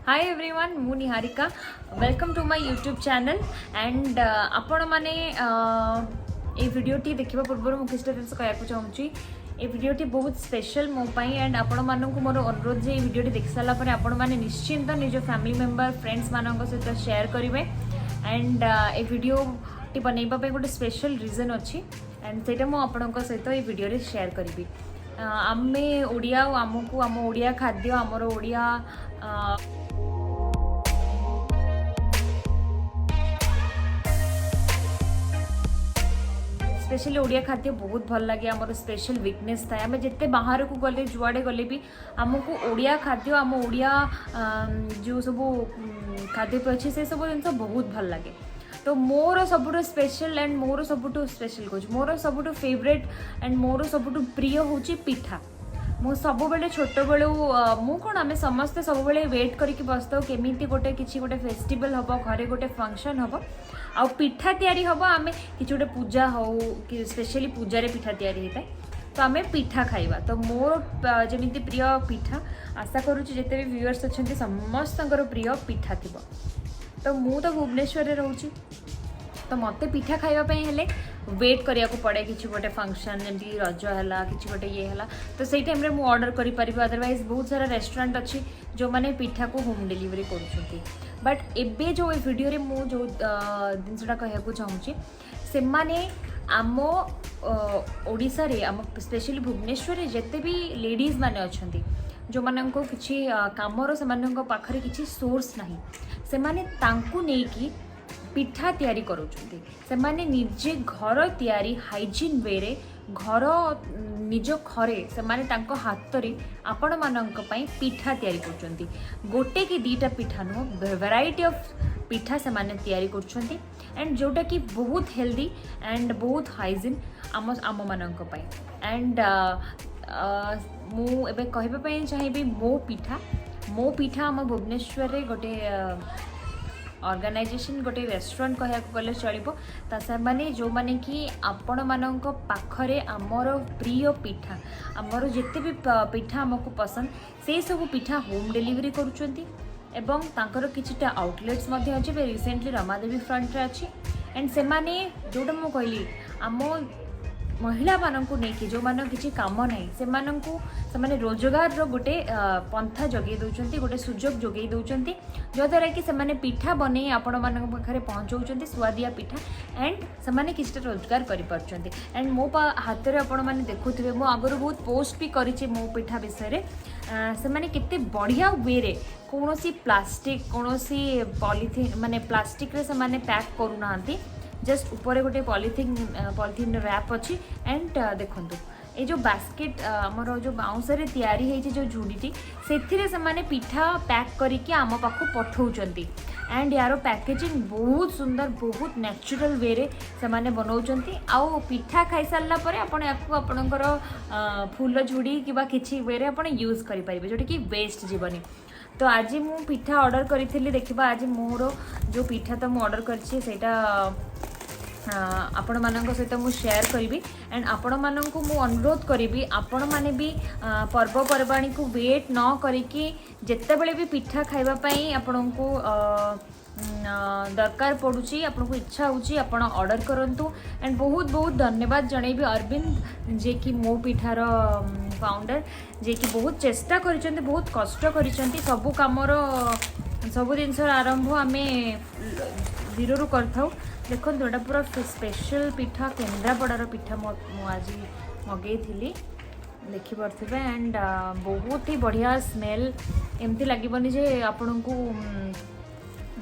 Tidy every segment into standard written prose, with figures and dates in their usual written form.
हाय everyone मु Niharika welcome to my YouTube channel and आपण माने ए वीडियोटी देखिबा पूर्व मु किछटा जिंस कहया चाहूँगी ए वीडियोटी बहुत स्पेशल मो पाई एंड आपण मानक मोर अनुरोध जे वीडियोटी देख सारा पर आपण माने निश्चिंत निज फैमिली मेंबर फ्रेंड्स मानक सहित शेयर करेंगे एंड ए वीडियोटी बनैबा पे गोटे स्पेशल रीजन अच्छी एंड सेटा मु आपणक सहित ए वीडियो रे शेयर करी आमे ओडिया आमको आम ओडिया खाद्य आमर ओडिया स्पेशली ओडिया खाद्य बहुत भल लगे आमर स्पेशल वीकनेस थाए आम जिते बाहर को गले जुआड़े गले भी आमको ओडिया खाद्य आम ओडिया जो सब खाद्य अच्छे से सब जिन बहुत भल लगे तो मोर सबुठ स्पेशल एंड मोर सबुठ स्पेशल कह मोर सबुठ फेवरेट एंड मोर सबुठ प्रिय हूँ पिठा मु सब बेले छोट बेलू मु कौन आम समस्ते सब बेले वेट करके बसता केमी गोटे किसी गोटे फेस्टिवल हम घरे गोटे फंक्शन हम आ पिठा तैयारी हम आम कि गोटे पूजा हो कि स्पेशली पूजा रे पिठा तैयारी होता है तो आम पिठा खाइबा तो मोर जमी प्रिय पिठा आशा करुच्ची जिते भी व्यूअर्स अच्छा समस्त प्रिय पिठा थी तो मु तो भुवनेश्वर रोची तो मत पिठा खावाई हेले वेट करिया को पड़े किसी गोटे फंक्शन जमी रज है कि गोटे ये है तो सही टाइम रे मु ऑर्डर करि परिबा अदरवाइज बहुत सारा रेस्टोरेंट अच्छी जो मैंने पिठा को होम डिलीवरी करुँच बट एबे जो वीडियो रे मु जो जिनसा कहूँ चाहूँगी से माने आम ओडिशा रे आम स्पेशली भुवनेश्वर जिते भी लेडीज माने अच्छी जो मान किसी कमर से पाखरे किसी सोर्स नहीं से माने तांकु नेकी पिठा तैयारी करुँच से माने निजे घर तैयारी हाइजीन वे रे घर निज घरे से माने तांको हाथ रे आपण मानक पई पिठा तैयारी करुँच गोटे कि दीटा पिठा नुह वेराइटी ऑफ पिठा से माने तैयारी करुँच एंड जोटा कि बहुत हेल्दी एंड बहुत हाइजीन आम आम मानक पई एंड मु एबे कहबे चाहिए मो पिठा आम भुवनेश्वर रे गोटे ऑर्गेनाइजेशन गोटे रेस्टोरेंट कहया गले चलो से माने जो माने कि आपण मानक पाखरे आमर प्रिय पिठा आमर जिते भी पिठा आमको पसंद से सब पिठा होम डिलीवरी करुँच एवं तांकर किछिटा आउटलेट्स मध्य अच्छे रिसेंटली रमादेवी फ्रंट रे अच्छी एंड से माने जोटा मु कहली आम महिला मानक नहीं जो मान किसी कम ना से माने रोजगार रो गोटे पंथा जगे दौरान गोटे सुजोग जगे दौरान जद्वारा कि से माने पिठा बने आपण मान पाखे पहुँचाऊँ सुआदिया पिठा एंड से माने किसी रोजगार कर एंड मो हाथ में आपण मैंने देखुवे मो आगुरी बहुत पोस्ट भी करी मो पिठा विषय से माने केते बढ़िया वे रे कौन प्लास्टिक कौन पॉलीथिन माने प्लास्टिक रे से माने पैक करूना जस्ट ऊपर गोटे पॉलीथिन रैप अच्छी एंड देखो ये जो बास्केट आमर जो बाउंस तैयारी होती जो झुड़ीटी से माने पिठा पैक करके आम पाखु पठाऊँ एंड यार पैकेजिंग बहुत सुंदर बहुत नेचुरल वे रे से माने बनाउछंती आउ पिठा खाई सारला परे आपण याकू आपणकर फूल झुड़ी कि किसी वे रे आपण यूज करि परिबे जोटा कि वेस्ट जीवनी तो आज मु पिठा ऑर्डर करी देखा आज मोर जो पिठा तो मु ऑर्डर करछि सेटा आपण मानक सहित मु शेयर करी एंड आपण मानक मु अनुरोध करी आपण माने भी पर्वपर्वाणी को वेट न करिकी जेते बेले भी पिठा खाइबा पई आपण को दरकार पड़ुची आपन को इच्छा होची आपण ऑर्डर करंतु एंड बहुत बहुत धन्यवाद जणेबी अरविंद जे कि मो पिठार फाउंडर जे कि बहुत चेष्टा करिसेंती बहुत कष्ट करिसेंती सबु कामर सब जिनस आरंभ आमे जीरो करथाउ देखो एटा पूरा स्पेशल पिठा केन्द्रापड़ार पिठा आज मगई थी देखिपे एंड बहुत ही बढ़िया स्मेल एमती लगे जे आपण को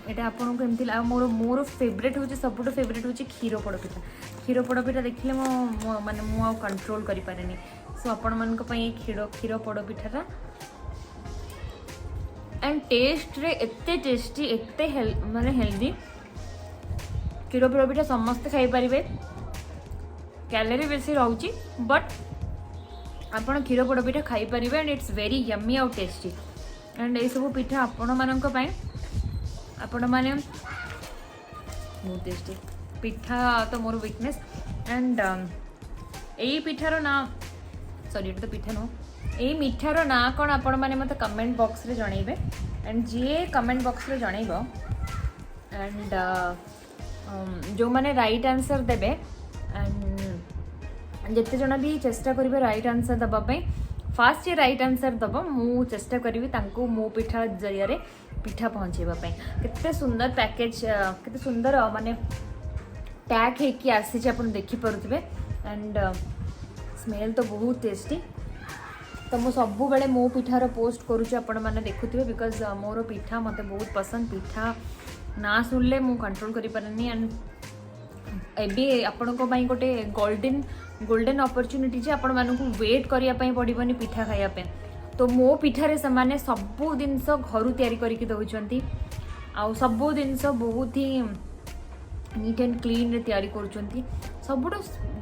एटा आपन को एमती मोर मोर फेवरेट हूँ सबुठ फेवरेट हूँ क्षीर पोड़ पिठा देखिले मो माने मु कंट्रोल करि पारेनी सो आपण मन को पई क्षीर पोड़ पिठाटा एंड टेस्ट रे एते टेस्टी एते माने हेल्दी क्षीर पोड़ पिठा समस्त खाई पारिबे कैलोरी बेसी रहउची बट आपण क्षीर पोड़ पिठा खाई पारिबे एंड इट्स वेरी यम्मी आउ टेस्टी एंड ए सब पिठा आपण मानक पई आपण माने बहुत टेस्टी पिठा तो मोर वीकनेस एंड यही पिठार ना सॉरी ये तो पिठा नो ये मिठार ना कौन आपण मैंने मत कमेंट बॉक्स रे जनइबे एंड जी कमेंट बॉक्स रे जनइब एंड जो मैंने राइट आंसर देबे एंड जिते जन भी चेष्टा करेंगे राइट आंसर दबापी फास्ट ये राइट आंसर दब मु चेष्टा करी मो पिठा जरिया पिठा पहुँचेवाई केते सुंदर पैकेज केते सुंदर माने पैक होकि आसी आप देखिपे एंड स्मेल तो बहुत टेस्टी तो मुझे सब बेले मो पिठार पोस्ट करुच्चे आपण मैंने देखुए बिकज मोर पिठा मत बहुत पसंद पिठा ना शुणिले मु कंट्रोल करि पारेनी एंड एबे आपण गोटे गोल्डन गोल्डन अपॉर्चुनिटी जे आपण मानू वेट करने पड़ोनी पिठा खायापे तो मो पिठारे से माने सबू जिनस घर तैयारी करके दौरान आउ सबू जिनस बहुत ही नीट एंड क्लीन रे तैयारी करुँच सबुठ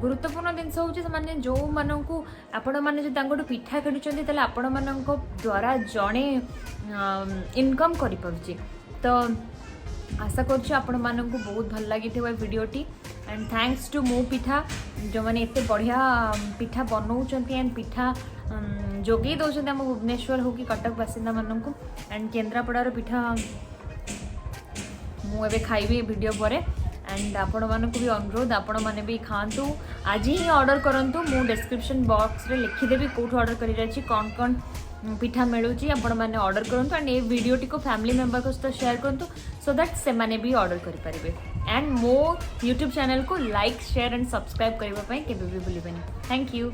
गुरुत्वपूर्ण जिनस हूँ जो मानू आपण मैंने जो पिठा किणुंट आपण मान द्वारा जड़े इनकम कर तो आशा कर बहुत भल लगी वीडियोटी एंड थैंक्स टू मो पिठा जो मैंने एत बढ़िया पिठा बनाऊँ एंड पिठा जोगे दौरान आम भुवनेश्वर हो कि कटक बासिंदा मानू एंड केन्द्रापड़ार पिठा मुझे खाइबी वीडियो पर एंड आपण मानक भी अनुरोध आपण मैंने भी खातु आज ही ऑर्डर करूँ मु डिस्क्रिप्शन बॉक्स रे लिखिदेवी कौट ऑर्डर कर कौन कौन पिठा मिलूँ आपण मैंने ऑर्डर करूँ एंड ये वीडियोटी को फैमिली मेंबर को सहित शेयर करूँ सो दैट से मैंने भी ऑर्डर करेंगे एंड मो यूट्यूब चैनल को लाइक शेयर एंड सब्सक्राइब करने के भी भूलें। Thank you.